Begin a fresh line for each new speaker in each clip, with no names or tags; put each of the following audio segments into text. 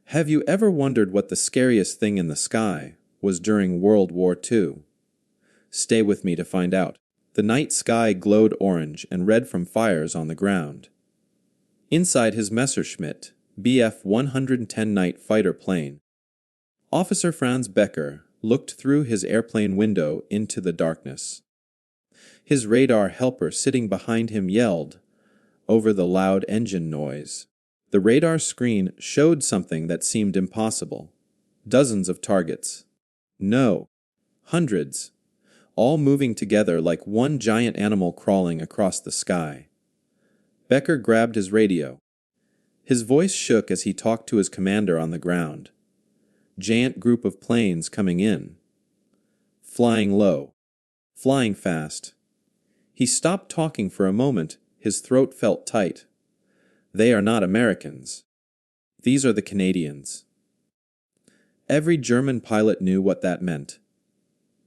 Have you ever wondered what the scariest thing in the sky was during World War II? Stay with me to find out. The night sky glowed orange and red from fires on the ground. Inside his Messerschmitt BF-110 night fighter plane, Officer Franz Becker looked through his airplane window into the darkness. His radar helper sitting behind him yelled over the loud engine noise. The radar screen showed something that seemed impossible. Dozens of targets. No, hundreds, all moving together like one giant animal crawling across the sky. Becker grabbed his radio. His voice shook as he talked to his commander on the ground. Giant group of planes coming in. Flying low. Flying fast. He stopped talking for a moment. His throat felt tight. They are not Americans. These are the Canadians. Every German pilot knew what that meant.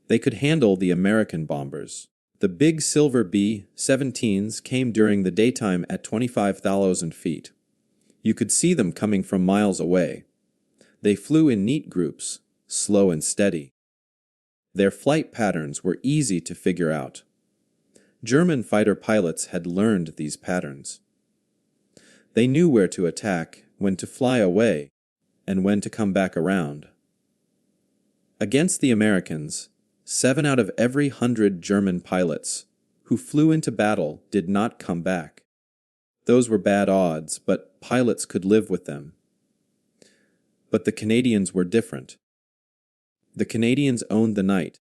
They could handle the American bombers. The big silver B-17s came during the daytime at 25,000 feet. You could see them coming from miles away. They flew in neat groups, slow and steady. Their flight patterns were easy to figure out. German fighter pilots had learned these patterns. They knew where to attack, when to fly away, and when to come back around. Against the Americans, 7 out of every 100 German pilots who flew into battle did not come back. Those were bad odds, but pilots could live with them. But the Canadians were different. The Canadians owned the night.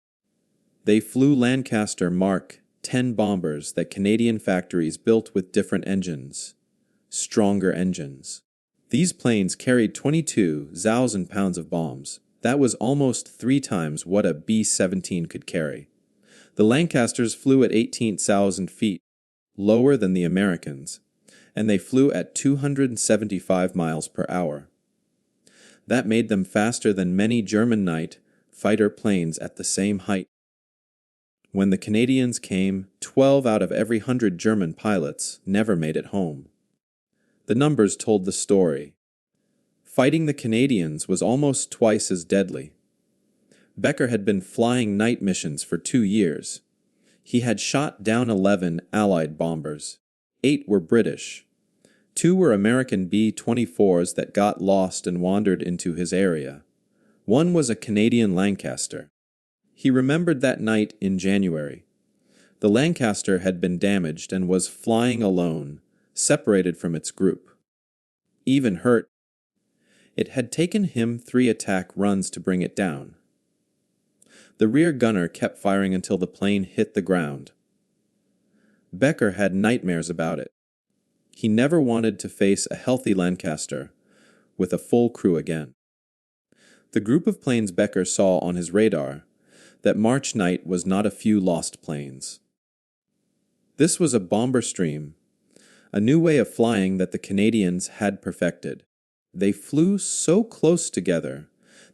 They flew Lancaster Mark 10 bombers that Canadian factories built with different engines. Stronger engines. These planes carried 22,000 pounds of bombs. That was almost 3 times what a B-17 could carry. The Lancasters flew at 18,000 feet, lower than the Americans, and they flew at 275 miles per hour. That made them faster than many German night fighter planes at the same height. When the Canadians came, 12 out of every 100 German pilots never made it home. The numbers told the story. Fighting the Canadians was almost twice as deadly. Becker had been flying night missions for 2 years. He had shot down 11 Allied bombers. 8 were British. 2 were American B-24s that got lost and wandered into his area. 1 was a Canadian Lancaster. He remembered that night in January. The Lancaster had been damaged and was flying alone, separated from its group. Even hurt. It had taken him 3 attack runs to bring it down. The rear gunner kept firing until the plane hit the ground. Becker had nightmares about it. He never wanted to face a healthy Lancaster with a full crew again. The group of planes Becker saw on his radar that March night was not a few lost planes. This was a bomber stream, a new way of flying that the Canadians had perfected. They flew so close together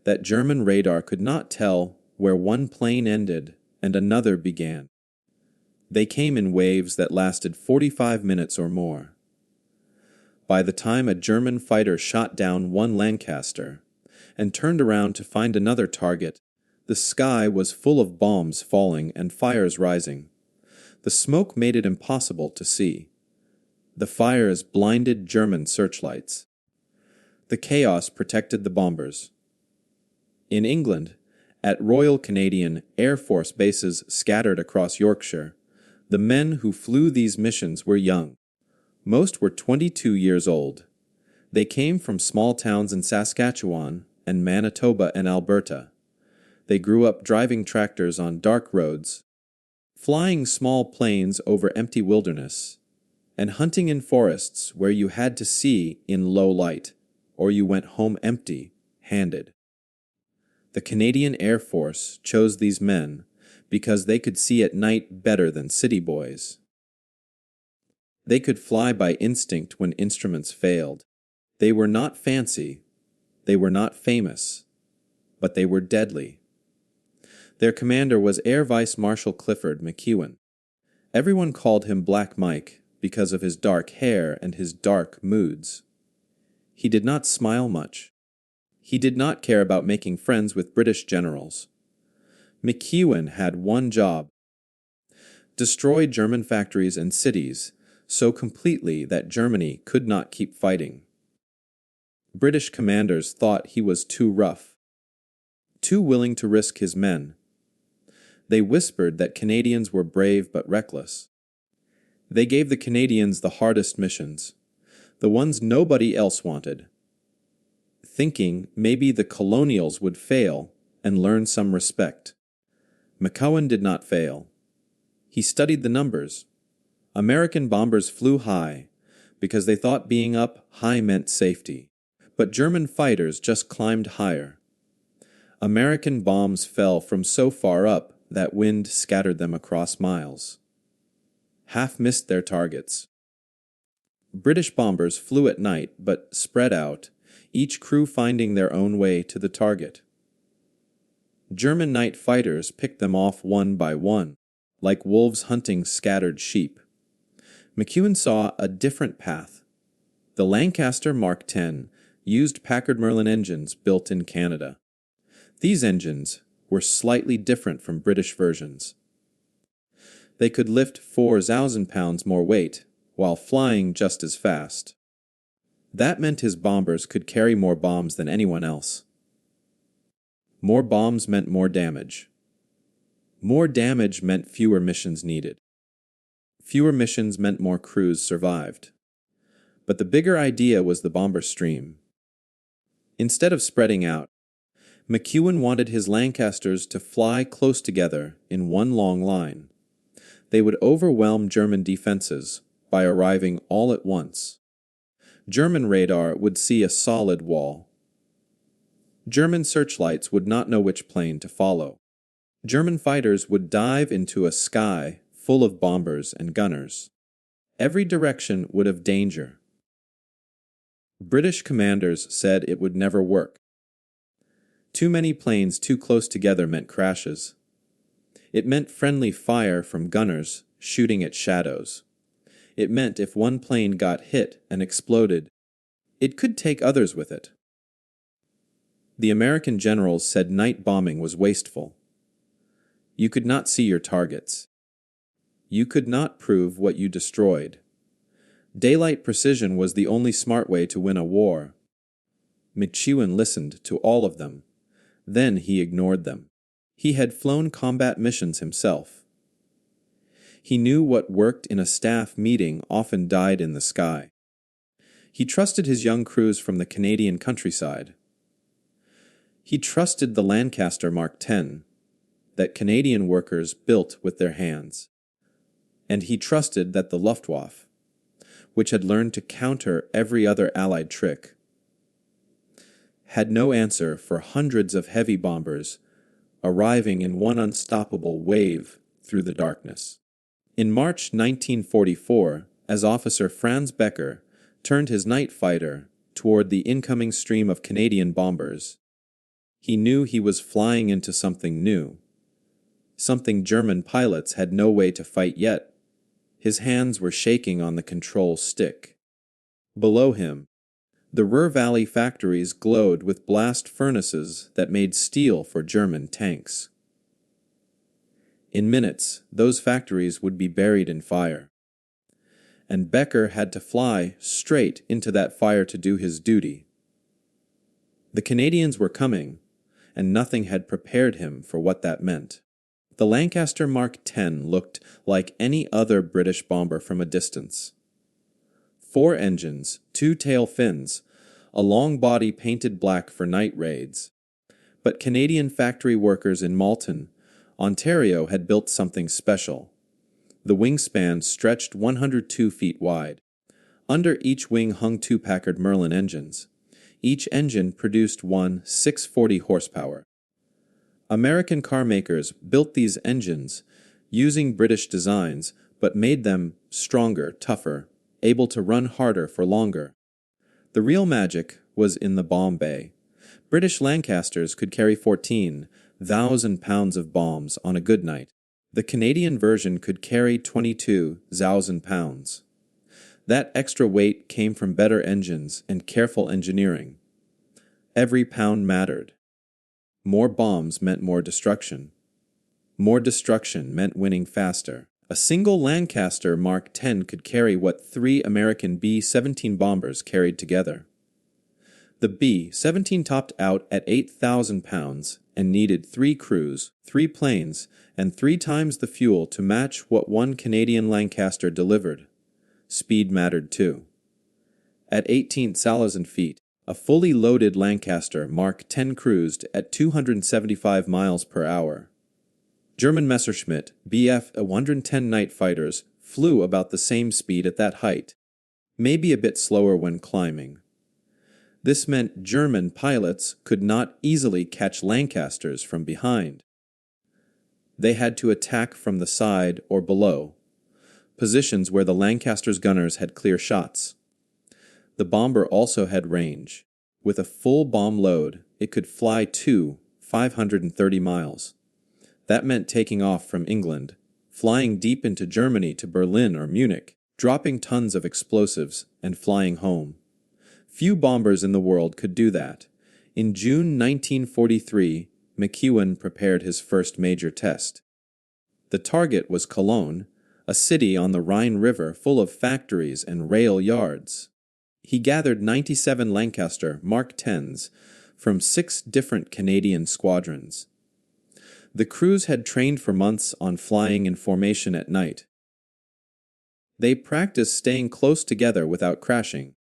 that German radar could not tell where one plane ended and another began. They came in waves that lasted 45 minutes or more. By the time a German fighter shot down one Lancaster and turned around to find another target, the sky was full of bombs falling and fires rising. The smoke made it impossible to see. The fires blinded German searchlights. The chaos protected the bombers. In England, at Royal Canadian Air Force bases scattered across Yorkshire, the men who flew these missions were young. Most were 22 years old. They came from small towns in Saskatchewan and Manitoba and Alberta. They grew up driving tractors on dark roads, flying small planes over empty wilderness, and hunting in forests where you had to see in low light, or you went home empty-handed. The Canadian Air Force chose these men because they could see at night better than city boys. They could fly by instinct when instruments failed. They were not fancy, they were not famous, but they were deadly. Their commander was Air Vice Marshal Clifford, McEwen. Everyone called him Black Mike because of his dark hair and his dark moods. He did not smile much. He did not care about making friends with British generals. McEwen had one job: destroy German factories and cities so completely that Germany could not keep fighting. British commanders thought he was too rough, too willing to risk his men. They whispered that Canadians were brave but reckless. They gave the Canadians the hardest missions, the ones nobody else wanted, thinking maybe the colonials would fail and learn some respect. McEwen did not fail. He studied the numbers. American bombers flew high because they thought being up high meant safety. But German fighters just climbed higher. American bombs fell from so far up that wind scattered them across miles. Half missed their targets. British bombers flew at night but spread out, each crew finding their own way to the target. German night fighters picked them off one by one, like wolves hunting scattered sheep. McEwen saw a different path. The Lancaster Mark 10 used Packard Merlin engines built in Canada. These engines were slightly different from British versions. They could lift 4,000 pounds more weight while flying just as fast. That meant his bombers could carry more bombs than anyone else. More bombs meant more damage. More damage meant fewer missions needed. Fewer missions meant more crews survived. But the bigger idea was the bomber stream. Instead of spreading out, McEwen wanted his Lancasters to fly close together in one long line. They would overwhelm German defenses by arriving all at once. German radar would see a solid wall. German searchlights would not know which plane to follow. German fighters would dive into a sky full of bombers and gunners. Every direction would have danger. British commanders said it would never work. Too many planes too close together meant crashes. It meant friendly fire from gunners shooting at shadows. It meant if one plane got hit and exploded, it could take others with it. The American generals said night bombing was wasteful. You could not see your targets. You could not prove what you destroyed. Daylight precision was the only smart way to win a war. McEwen listened to all of them. Then he ignored them. He had flown combat missions himself. He knew what worked in a staff meeting often died in the sky. He trusted his young crews from the Canadian countryside. He trusted the Lancaster Mark 10 that Canadian workers built with their hands. And he trusted that the Luftwaffe, which had learned to counter every other Allied trick, had no answer for hundreds of heavy bombers arriving in one unstoppable wave through the darkness. In March 1944, as Officer Franz Becker turned his night fighter toward the incoming stream of Canadian bombers, he knew he was flying into something new, something German pilots had no way to fight yet. His hands were shaking on the control stick. Below him, the Ruhr Valley factories glowed with blast furnaces that made steel for German tanks. In minutes, those factories would be buried in fire. And Becker had to fly straight into that fire to do his duty. The Canadians were coming, and nothing had prepared him for what that meant. The Lancaster Mark 10 looked like any other British bomber from a distance. 4 engines, 2 tail fins, a long body painted black for night raids. But Canadian factory workers in Malton, Ontario had built something special. The wingspan stretched 102 feet wide. Under each wing hung 2 Packard Merlin engines. Each engine produced one 640 horsepower. American car makers built these engines using British designs, but made them stronger, tougher, able to run harder for longer. The real magic was in the bomb bay. British Lancasters could carry 14,000 pounds of bombs on a good night. The Canadian version could carry 22,000 pounds. That extra weight came from better engines and careful engineering. Every pound mattered. More bombs meant more destruction. More destruction meant winning faster. A single Lancaster Mark 10 could carry what 3 American B-17 bombers carried together. The B-17 topped out at 8,000 pounds and needed 3 crews, 3 planes, and 3 times the fuel to match what one Canadian Lancaster delivered. Speed mattered too. At 18,000 feet, a fully loaded Lancaster Mark 10 cruised at 275 miles per hour. German Messerschmitt BF-110 night fighters flew about the same speed at that height, maybe a bit slower when climbing. This meant German pilots could not easily catch Lancasters from behind. They had to attack from the side or below, positions where the Lancaster's gunners had clear shots. The bomber also had range. With a full bomb load, it could fly to 530 miles. That meant taking off from England, flying deep into Germany to Berlin or Munich, dropping tons of explosives, and flying home. Few bombers in the world could do that. In June 1943, McEwen prepared his first major test. The target was Cologne, a city on the Rhine River full of factories and rail yards. He gathered 97 Lancaster Mark 10s from 6 different Canadian squadrons. The crews had trained for months on flying in formation at night. They practiced staying close together without crashing.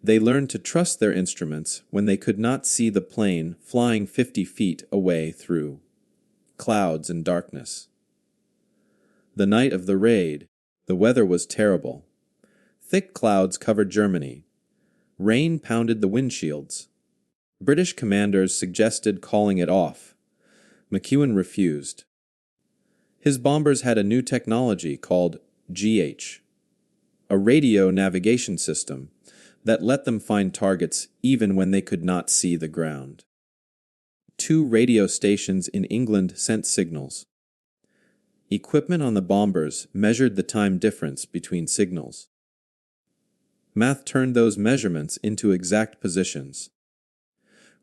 They learned to trust their instruments when they could not see the plane flying 50 feet away through clouds and darkness. The night of the raid, the weather was terrible. Thick clouds covered Germany. Rain pounded the windshields. British commanders suggested calling it off. McEwen refused. His bombers had a new technology called GH, a radio navigation system that let them find targets even when they could not see the ground. 2 radio stations in England sent signals. Equipment on the bombers measured the time difference between signals. Math turned those measurements into exact positions.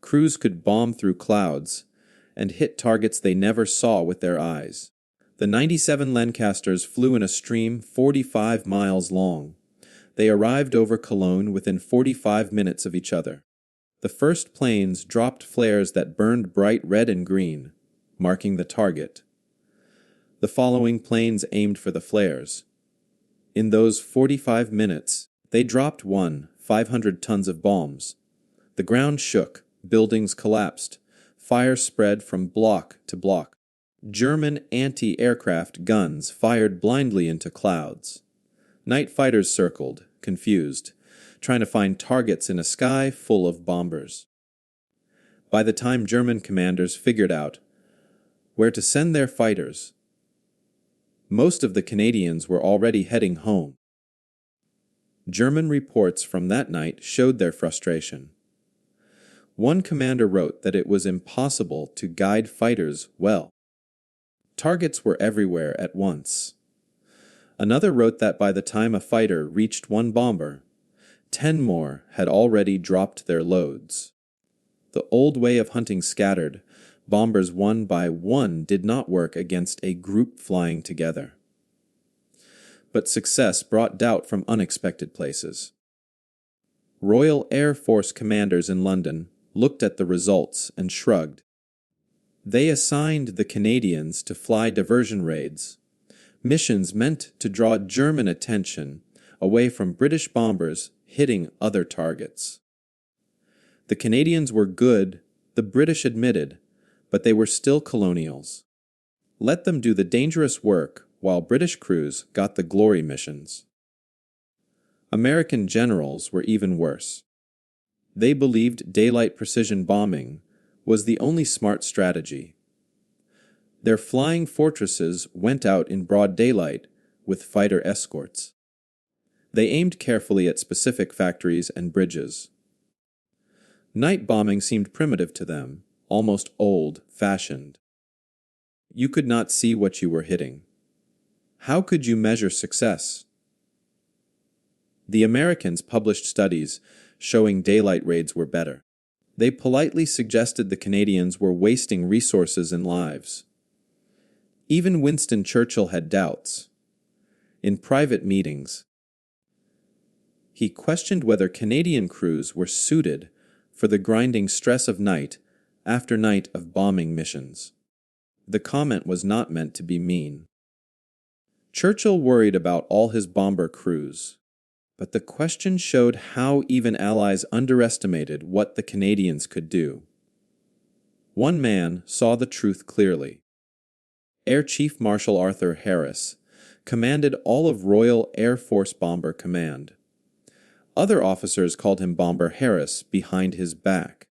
Crews could bomb through clouds and hit targets they never saw with their eyes. The 97 Lancasters flew in a stream 45 miles long. They arrived over Cologne within 45 minutes of each other. The first planes dropped flares that burned bright red and green, marking the target. The following planes aimed for the flares. In those 45 minutes, they dropped 500 tons of bombs. The ground shook, buildings collapsed. Fire spread from block to block. German anti-aircraft guns fired blindly into clouds. Night fighters circled, confused, trying to find targets in a sky full of bombers. By the time German commanders figured out where to send their fighters, most of the Canadians were already heading home. German reports from that night showed their frustration. One commander wrote that it was impossible to guide fighters well. Targets were everywhere at once. Another wrote that by the time a fighter reached one bomber, 10 more had already dropped their loads. The old way of hunting scattered bombers one by one did not work against a group flying together. But success brought doubt from unexpected places. Royal Air Force commanders in London looked at the results and shrugged. They assigned the Canadians to fly diversion raids, missions meant to draw German attention away from British bombers hitting other targets. The Canadians were good, the British admitted, but they were still colonials. Let them do the dangerous work while British crews got the glory missions. American generals were even worse. They believed daylight precision bombing was the only smart strategy. Their flying fortresses went out in broad daylight with fighter escorts. They aimed carefully at specific factories and bridges. Night bombing seemed primitive to them, almost old-fashioned. You could not see what you were hitting. How could you measure success? The Americans published studies showing daylight raids were better. They politely suggested the Canadians were wasting resources and lives. Even Winston Churchill had doubts. In private meetings, he questioned whether Canadian crews were suited for the grinding stress of night after night of bombing missions. The comment was not meant to be mean. Churchill worried about all his bomber crews, but the question showed how even Allies underestimated what the Canadians could do. One man saw the truth clearly. Air Chief Marshal Arthur Harris commanded all of Royal Air Force Bomber Command. Other officers called him Bomber Harris behind his back.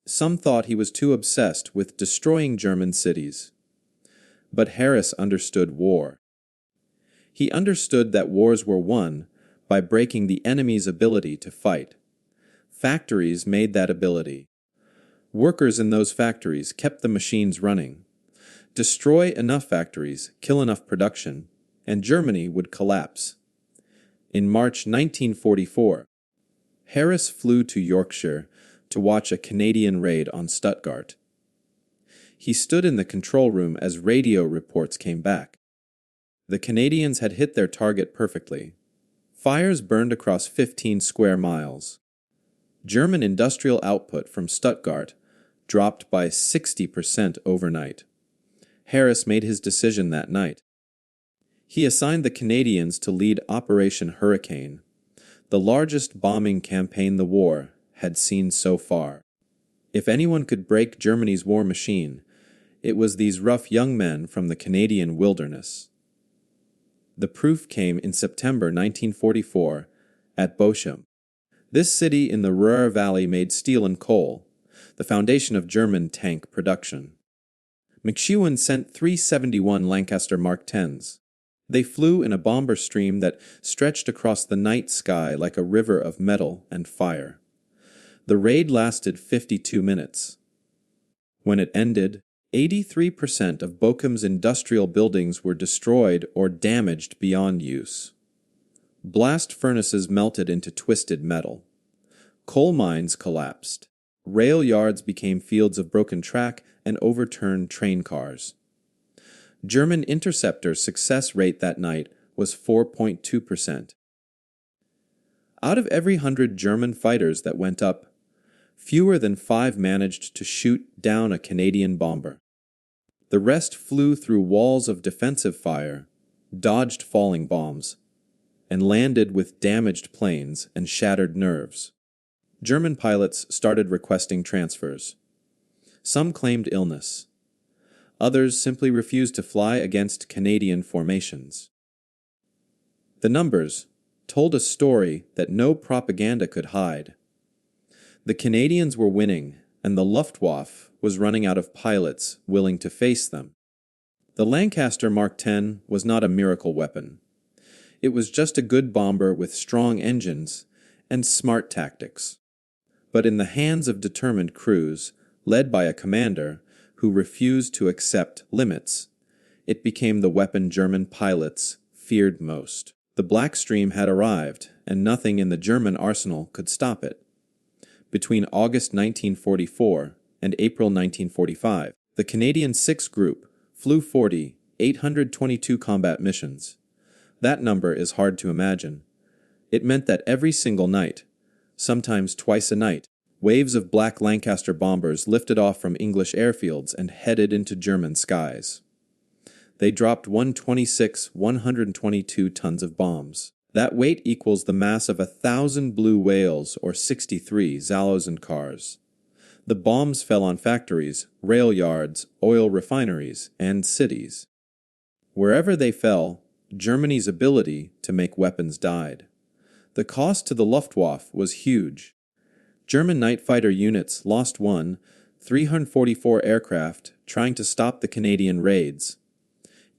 Some thought he was too obsessed with destroying German cities. But Harris understood war. He understood that wars were won by breaking the enemy's ability to fight. Factories made that ability. Workers in those factories kept the machines running. Destroy enough factories, kill enough production, and Germany would collapse. In March 1944, Harris flew to Yorkshire to watch a Canadian raid on Stuttgart. He stood in the control room as radio reports came back. The Canadians had hit their target perfectly. Fires burned across 15 square miles. German industrial output from Stuttgart dropped by 60% overnight. Harris made his decision that night. He assigned the Canadians to lead Operation Hurricane, the largest bombing campaign the war had seen so far. If anyone could break Germany's war machine, it was these rough young men from the Canadian wilderness. The proof came in September 1944 at Bochum. This city in the Ruhr Valley made steel and coal, the foundation of German tank production. McEwen sent 371 Lancaster Mark 10s. They flew in a bomber stream that stretched across the night sky like a river of metal and fire. The raid lasted 52 minutes. When it ended, 83% of Bochum's industrial buildings were destroyed or damaged beyond use. Blast furnaces melted into twisted metal. Coal mines collapsed. Rail yards became fields of broken track and overturned train cars. German interceptor success rate that night was 4.2%. Out of every 100 German fighters that went up, fewer than 5 managed to shoot down a Canadian bomber. The rest flew through walls of defensive fire, dodged falling bombs, and landed with damaged planes and shattered nerves. German pilots started requesting transfers. Some claimed illness. Others simply refused to fly against Canadian formations. The numbers told a story that no propaganda could hide. The Canadians were winning, and the Luftwaffe was running out of pilots willing to face them. The Lancaster Mark 10 was not a miracle weapon. It was just a good bomber with strong engines and smart tactics. But in the hands of determined crews, led by a commander who refused to accept limits, it became the weapon German pilots feared most. The Black Stream had arrived, and nothing in the German arsenal could stop it. Between August 1944 and April 1945, the Canadian 6th Group flew 822 combat missions. That number is hard to imagine. It meant that every single night, sometimes twice a night, waves of black Lancaster bombers lifted off from English airfields and headed into German skies. They dropped 122 tons of bombs. That weight equals the mass of 1,000 blue whales or 63 Zalosen cars. The bombs fell on factories, rail yards, oil refineries, and cities. Wherever they fell, Germany's ability to make weapons died. The cost to the Luftwaffe was huge. German night fighter units lost 344 aircraft trying to stop the Canadian raids.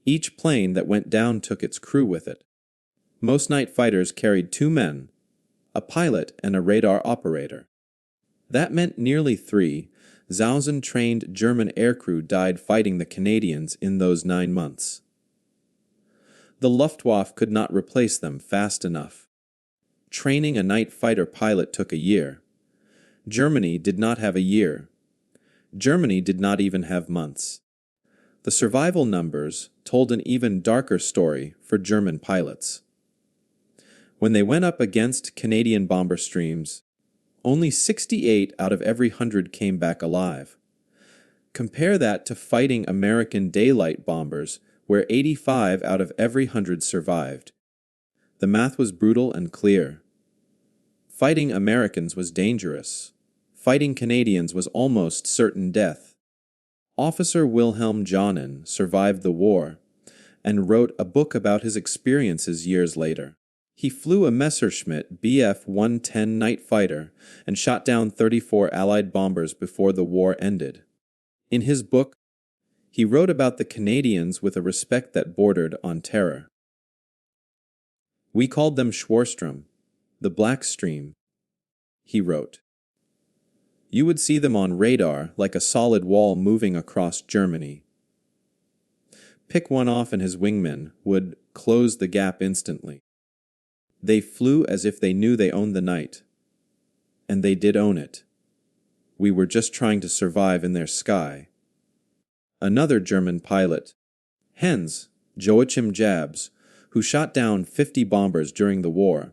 Each plane that went down took its crew with it. Most night fighters carried 2 men, a pilot and a radar operator. That meant nearly 3,000 trained German aircrew died fighting the Canadians in those 9 months. The Luftwaffe could not replace them fast enough. Training a night fighter pilot took a year. Germany did not have a year. Germany did not even have months. The survival numbers told an even darker story for German pilots. When they went up against Canadian bomber streams, only 68 out of every 100 came back alive. Compare that to fighting American daylight bombers, where 85 out of every 100 survived. The math was brutal and clear. Fighting Americans was dangerous. Fighting Canadians was almost certain death. Officer Wilhelm Johnen survived the war and wrote a book about his experiences years later. He flew a Messerschmitt BF-110 night fighter and shot down 34 Allied bombers before the war ended. In his book, he wrote about the Canadians with a respect that bordered on terror. "We called them Schwarzstrom, the Black Stream," he wrote. "You would see them on radar like a solid wall moving across Germany. Pick one off and his wingmen would close the gap instantly. They flew as if they knew they owned the night. And they did own it. We were just trying to survive in their sky." Another German pilot, Hans Joachim Jabs, who shot down 50 bombers during the war,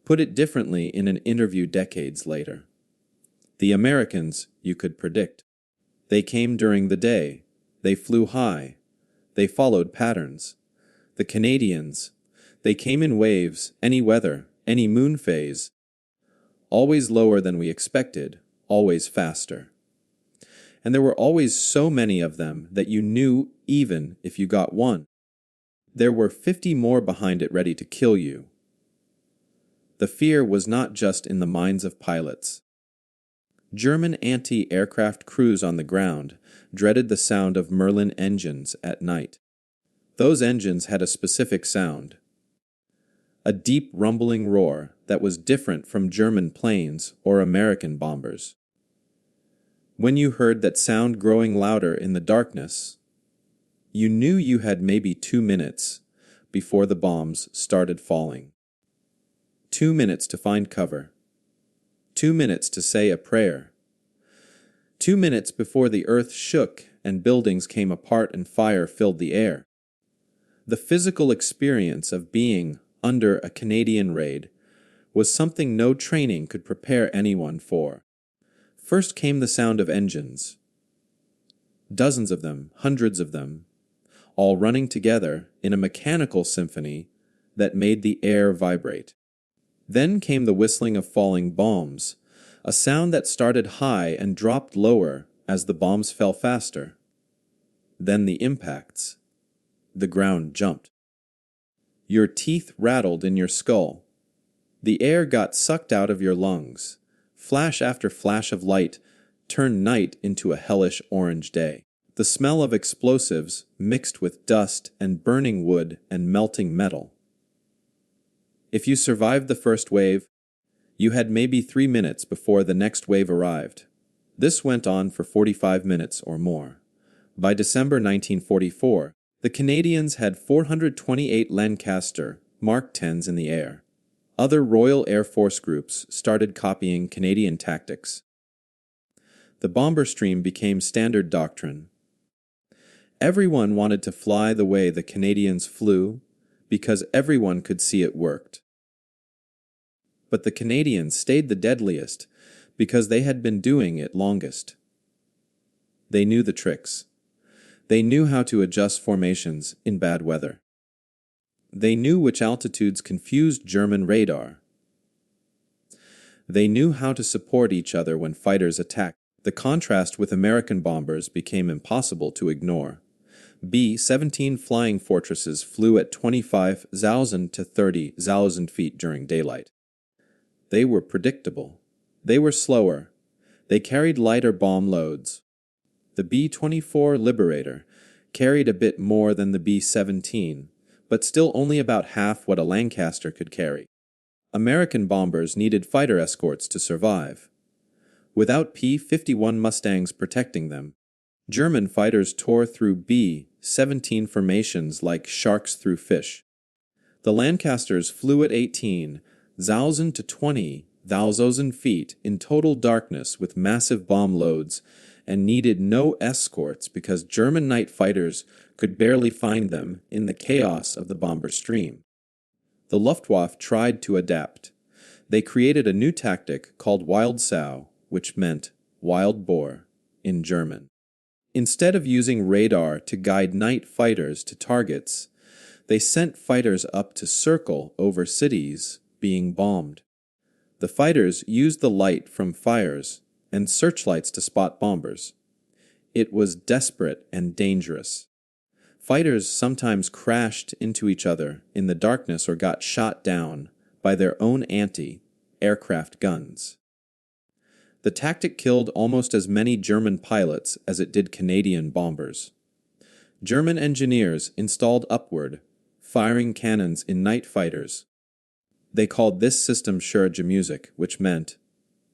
put it differently in an interview decades later. "The Americans, you could predict. They came during the day. They flew high. They followed patterns. The Canadians, they came in waves, any weather, any moon phase. Always lower than we expected, always faster. And there were always so many of them that you knew even if you got one, there were 50 more behind it ready to kill you." The fear was not just in the minds of pilots. German anti-aircraft crews on the ground dreaded the sound of Merlin engines at night. Those engines had a specific sound, a deep rumbling roar that was different from German planes or American bombers. When you heard that sound growing louder in the darkness, you knew you had maybe 2 minutes before the bombs started falling. 2 minutes to find cover. 2 minutes to say a prayer. 2 minutes before the earth shook and buildings came apart and fire filled the air. The physical experience of being under a Canadian raid was something no training could prepare anyone for. First came the sound of engines. Dozens of them, hundreds of them, all running together in a mechanical symphony that made the air vibrate. Then came the whistling of falling bombs, a sound that started high and dropped lower as the bombs fell faster. Then the impacts. The ground jumped. Your teeth rattled in your skull. The air got sucked out of your lungs. Flash after flash of light turned night into a hellish orange day. The smell of explosives mixed with dust and burning wood and melting metal. If you survived the first wave, you had maybe 3 minutes before the next wave arrived. This went on for 45 minutes or more. By December 1944, the Canadians had 428 Lancaster Mark 10s in the air. Other Royal Air Force groups started copying Canadian tactics. The bomber stream became standard doctrine. Everyone wanted to fly the way the Canadians flew because everyone could see it worked. But the Canadians stayed the deadliest because they had been doing it longest. They knew the tricks. They knew how to adjust formations in bad weather. They knew which altitudes confused German radar. They knew how to support each other when fighters attacked. The contrast with American bombers became impossible to ignore. B-17 flying fortresses flew at 25,000 to 30,000 feet during daylight. They were predictable. They were slower. They carried lighter bomb loads. The B-24 Liberator carried a bit more than the B-17, but still only about half what a Lancaster could carry. American bombers needed fighter escorts to survive. Without P-51 Mustangs protecting them, German fighters tore through B-17 formations like sharks through fish. The Lancasters flew at 18,000 to 20,000 thousands feet in total darkness with massive bomb loads, and needed no escorts because German night fighters could barely find them in the chaos of the bomber stream. The Luftwaffe tried to adapt. They created a new tactic called Wild Sow, which meant wild boar in German. Instead of using radar to guide night fighters to targets, they sent fighters up to circle over cities being bombed. The fighters used the light from fires and searchlights to spot bombers. It was desperate and dangerous. Fighters sometimes crashed into each other in the darkness or got shot down by their own anti-aircraft guns. The tactic killed almost as many German pilots as it did Canadian bombers. German engineers installed upward, firing cannons in night fighters. They called this system Schurge music, which meant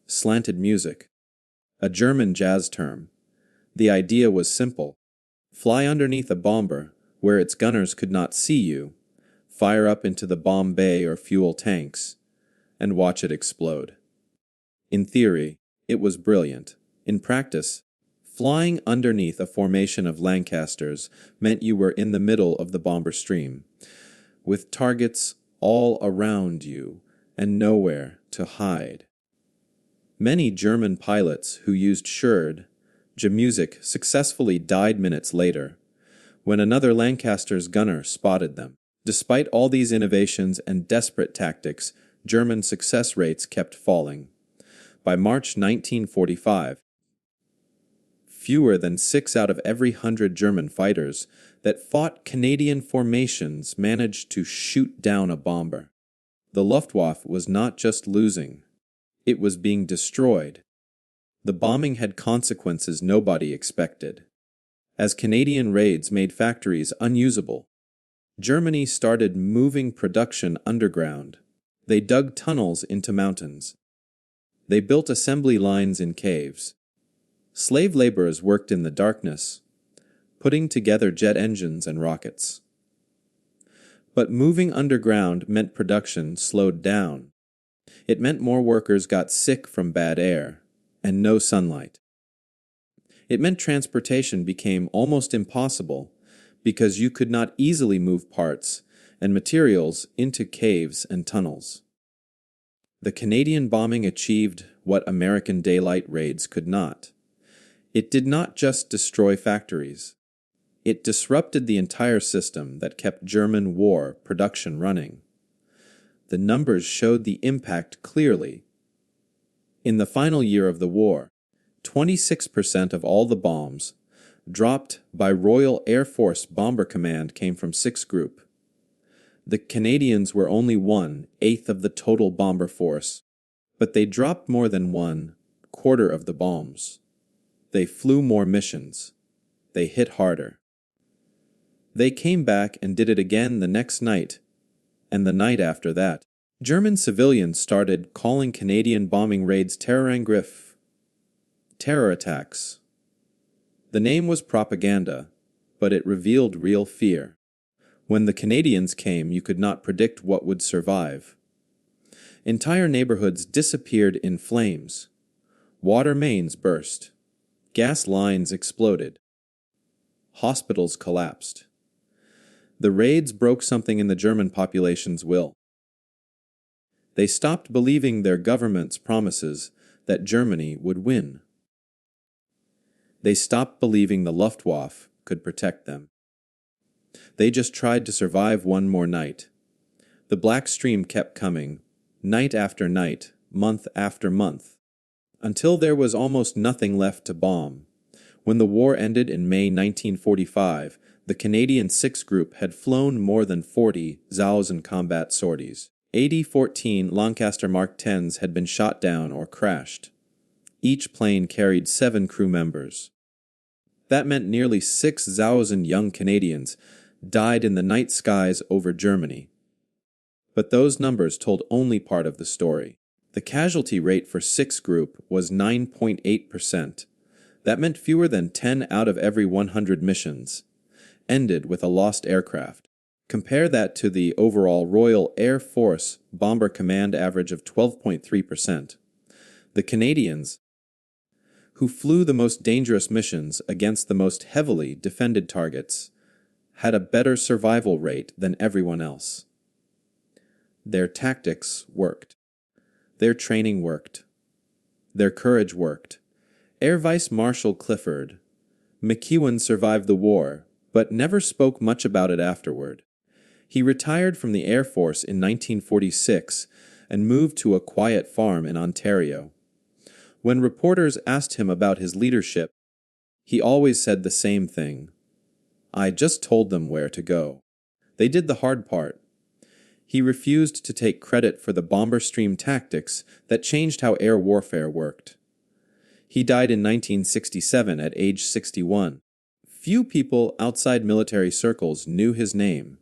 slanted music, a German jazz term. The idea was simple. Fly underneath a bomber where its gunners could not see you, fire up into the bomb bay or fuel tanks, and watch it explode. In theory, it was brilliant. In practice, flying underneath a formation of Lancasters meant you were in the middle of the bomber stream, with targets all around you and nowhere to hide. Many German pilots who used Schurge music successfully died minutes later, when another Lancaster's gunner spotted them. Despite all these innovations and desperate tactics, German success rates kept falling. By March 1945, fewer than 6 out of every 100 German fighters that fought Canadian formations managed to shoot down a bomber. The Luftwaffe was not just losing, it was being destroyed. The bombing had consequences nobody expected. As Canadian raids made factories unusable, Germany started moving production underground. They dug tunnels into mountains. They built assembly lines in caves. Slave laborers worked in the darkness, putting together jet engines and rockets. But moving underground meant production slowed down. It meant more workers got sick from bad air and no sunlight. It meant transportation became almost impossible because you could not easily move parts and materials into caves and tunnels. The Canadian bombing achieved what American daylight raids could not. It did not just destroy factories. It disrupted the entire system that kept German war production running. The numbers showed the impact clearly. In the final year of the war, 26% of all the bombs dropped by Royal Air Force Bomber Command came from 6th Group. The Canadians were only 1/8 of the total bomber force, but they dropped more than 1/4 of the bombs. They flew more missions. They hit harder. They came back and did it again the next night, and the night after that. German civilians started calling Canadian bombing raids Terrorangriff, terror attacks. The name was propaganda, but it revealed real fear. When the Canadians came, you could not predict what would survive. Entire neighborhoods disappeared in flames. Water mains burst. Gas lines exploded. Hospitals collapsed. The raids broke something in the German population's will. They stopped believing their government's promises that Germany would win. They stopped believing the Luftwaffe could protect them. They just tried to survive one more night. The black stream kept coming, night after night, month after month, until there was almost nothing left to bomb. When the war ended in May 1945, the Canadian 6th Group had flown more than 40,000 combat sorties. 14 Lancaster Mark 10s had been shot down or crashed. Each plane carried 7 crew members. That meant nearly 6,000 young Canadians died in the night skies over Germany. But those numbers told only part of the story. The casualty rate for 6th Group was 9.8%. That meant fewer than 10 out of every 100 missions ended with a lost aircraft. Compare that to the overall Royal Air Force Bomber Command average of 12.3%. The Canadians, who flew the most dangerous missions against the most heavily defended targets, had a better survival rate than everyone else. Their tactics worked. Their training worked. Their courage worked. Air Vice Marshal Clifford, McEwen survived the war, but never spoke much about it afterward. He retired from the Air Force in 1946 and moved to a quiet farm in Ontario. When reporters asked him about his leadership, he always said the same thing. "I just told them where to go. They did the hard part." He refused to take credit for the bomber stream tactics that changed how air warfare worked. He died in 1967 at age 61. Few people outside military circles knew his name.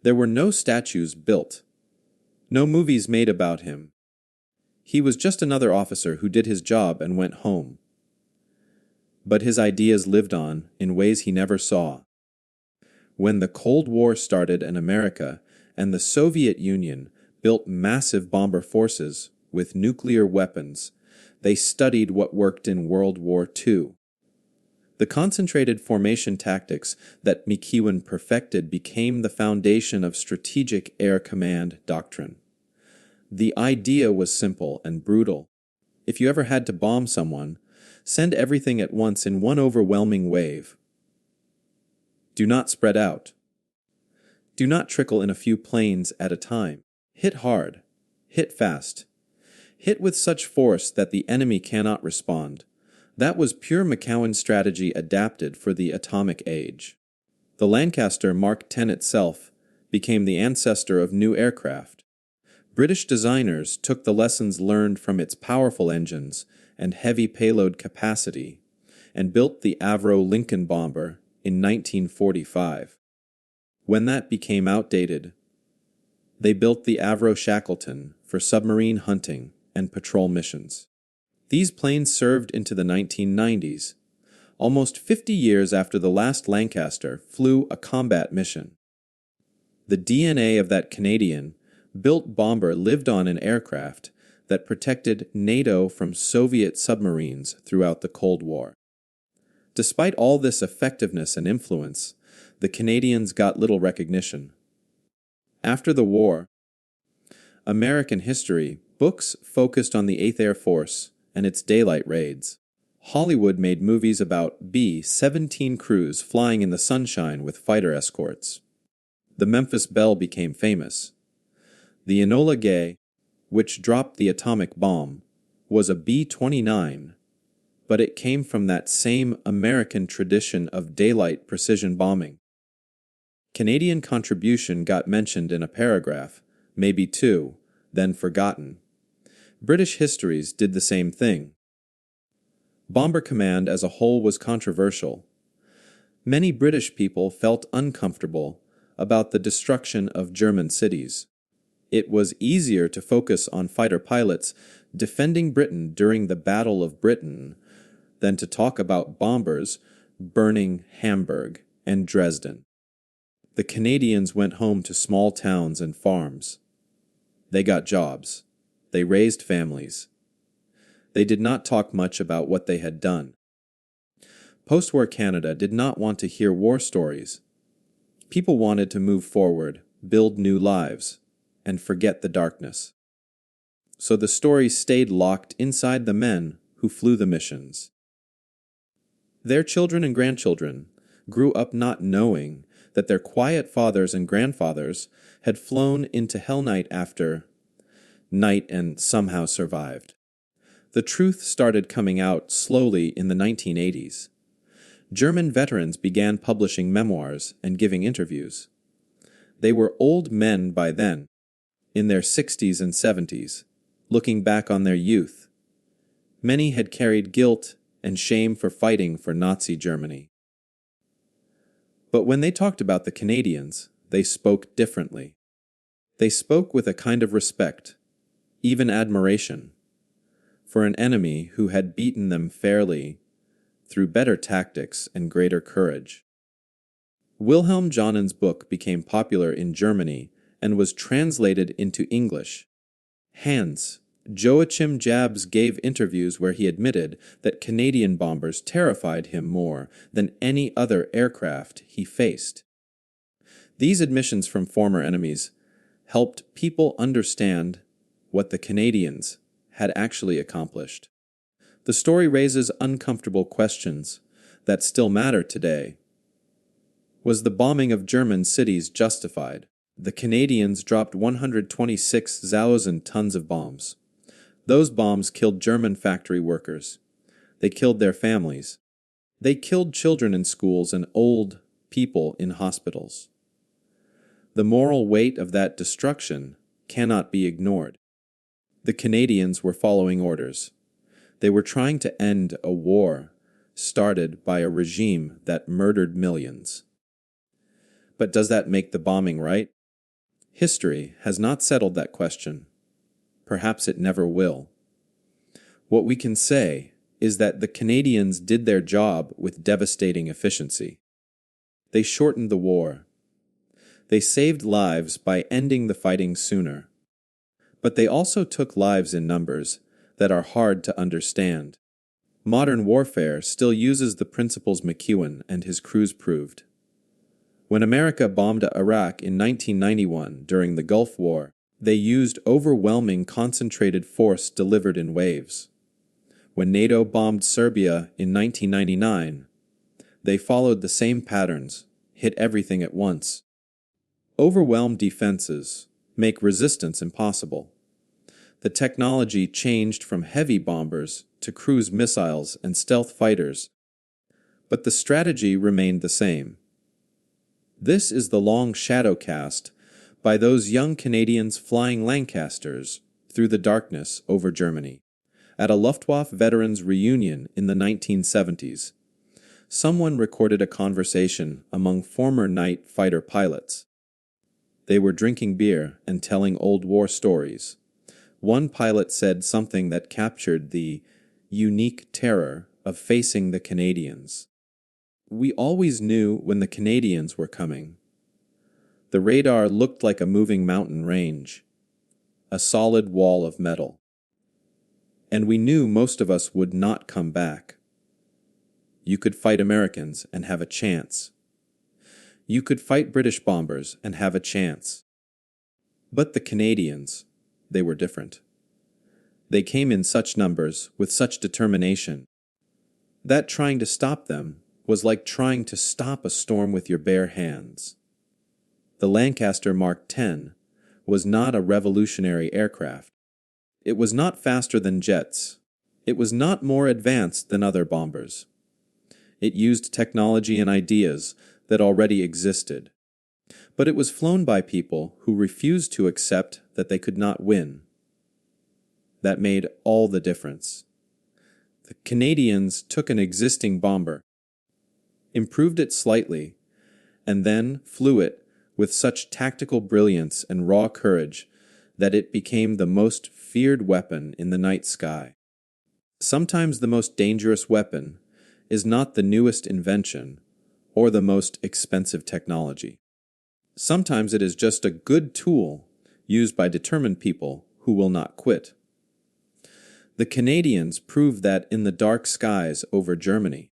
There were no statues built, no movies made about him. He was just another officer who did his job and went home. But his ideas lived on in ways he never saw. When the Cold War started in America and the Soviet Union built massive bomber forces with nuclear weapons, they studied what worked in World War II. The concentrated formation tactics that McEwen perfected became the foundation of strategic air command doctrine. The idea was simple and brutal. If you ever had to bomb someone, send everything at once in one overwhelming wave. Do not spread out. Do not trickle in a few planes at a time. Hit hard. Hit fast. Hit with such force that the enemy cannot respond. That was pure McEwen strategy adapted for the atomic age. The Lancaster Mark 10 itself became the ancestor of new aircraft. British designers took the lessons learned from its powerful engines and heavy payload capacity and built the Avro Lincoln bomber in 1945. When that became outdated, they built the Avro Shackleton for submarine hunting and patrol missions. These planes served into the 1990s, almost 50 years after the last Lancaster flew a combat mission. The DNA of that Canadian-built bomber lived on in aircraft that protected NATO from Soviet submarines throughout the Cold War. Despite all this effectiveness and influence, the Canadians got little recognition. After the war, American history books focused on the 8th Air Force and its daylight raids. Hollywood made movies about B-17 crews flying in the sunshine with fighter escorts. The Memphis Belle became famous. The Enola Gay, which dropped the atomic bomb, was a B-29, but it came from that same American tradition of daylight precision bombing. Canadian contribution got mentioned in a paragraph, maybe two, then forgotten. British histories did the same thing. Bomber Command as a whole was controversial. Many British people felt uncomfortable about the destruction of German cities. It was easier to focus on fighter pilots defending Britain during the Battle of Britain than to talk about bombers burning Hamburg and Dresden. The Canadians went home to small towns and farms. They got jobs. They raised families. They did not talk much about what they had done. Post-war Canada did not want to hear war stories. People wanted to move forward, build new lives, and forget the darkness. So the stories stayed locked inside the men who flew the missions. Their children and grandchildren grew up not knowing that their quiet fathers and grandfathers had flown into Hell Night after night and somehow survived. The truth started coming out slowly in the 1980s. German veterans began publishing memoirs and giving interviews. They were old men by then, in their 60s and 70s, looking back on their youth. Many had carried guilt and shame for fighting for Nazi Germany. But when they talked about the Canadians, they spoke differently. They spoke with a kind of respect, even admiration, for an enemy who had beaten them fairly through better tactics and greater courage. Wilhelm Johnnen's book became popular in Germany and was translated into English. Hans Joachim Jabs gave interviews where he admitted that Canadian bombers terrified him more than any other aircraft he faced. These admissions from former enemies helped people understand what the Canadians had actually accomplished. The story raises uncomfortable questions that still matter today. Was the bombing of German cities justified? The Canadians dropped 126,000 tons of bombs. Those bombs killed German factory workers. They killed their families. They killed children in schools and old people in hospitals. The moral weight of that destruction cannot be ignored. The Canadians were following orders. They were trying to end a war started by a regime that murdered millions. But does that make the bombing right? History has not settled that question. Perhaps it never will. What we can say is that the Canadians did their job with devastating efficiency. They shortened the war. They saved lives by ending the fighting sooner. But they also took lives in numbers that are hard to understand. Modern warfare still uses the principles McEwen and his crews proved. When America bombed Iraq in 1991 during the Gulf War, they used overwhelming concentrated force delivered in waves. When NATO bombed Serbia in 1999, they followed the same patterns, hit everything at once. Overwhelmed defenses make resistance impossible. The technology changed from heavy bombers to cruise missiles and stealth fighters, but the strategy remained the same. This is the long shadow cast by those young Canadians flying Lancasters through the darkness over Germany. At a Luftwaffe veterans reunion in the 1970s, someone recorded a conversation among former night fighter pilots. They were drinking beer and telling old war stories. One pilot said something that captured the unique terror of facing the Canadians. We always knew when the Canadians were coming. The radar looked like a moving mountain range, a solid wall of metal. And we knew most of us would not come back. You could fight Americans and have a chance. You could fight British bombers and have a chance. But the Canadians, they were different. They came in such numbers, with such determination, that trying to stop them was like trying to stop a storm with your bare hands. The Lancaster Mark 10 was not a revolutionary aircraft. It was not faster than jets. It was not more advanced than other bombers. It used technology and ideas that already existed. But it was flown by people who refused to accept that they could not win. That made all the difference. The Canadians took an existing bomber, improved it slightly, and then flew it with such tactical brilliance and raw courage that it became the most feared weapon in the night sky. Sometimes the most dangerous weapon is not the newest invention or the most expensive technology. Sometimes it is just a good tool used by determined people who will not quit. The Canadians proved that in the dark skies over Germany.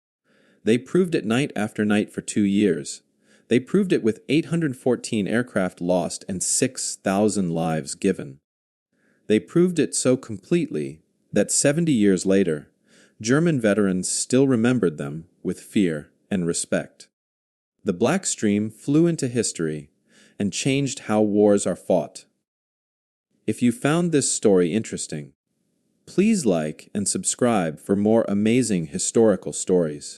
They proved it night after night for 2 years. They proved it with 814 aircraft lost and 6,000 lives given. They proved it so completely that 70 years later, German veterans still remembered them with fear and respect. The Black Stream flew into history and changed how wars are fought. If you found this story interesting, please like and subscribe for more amazing historical stories.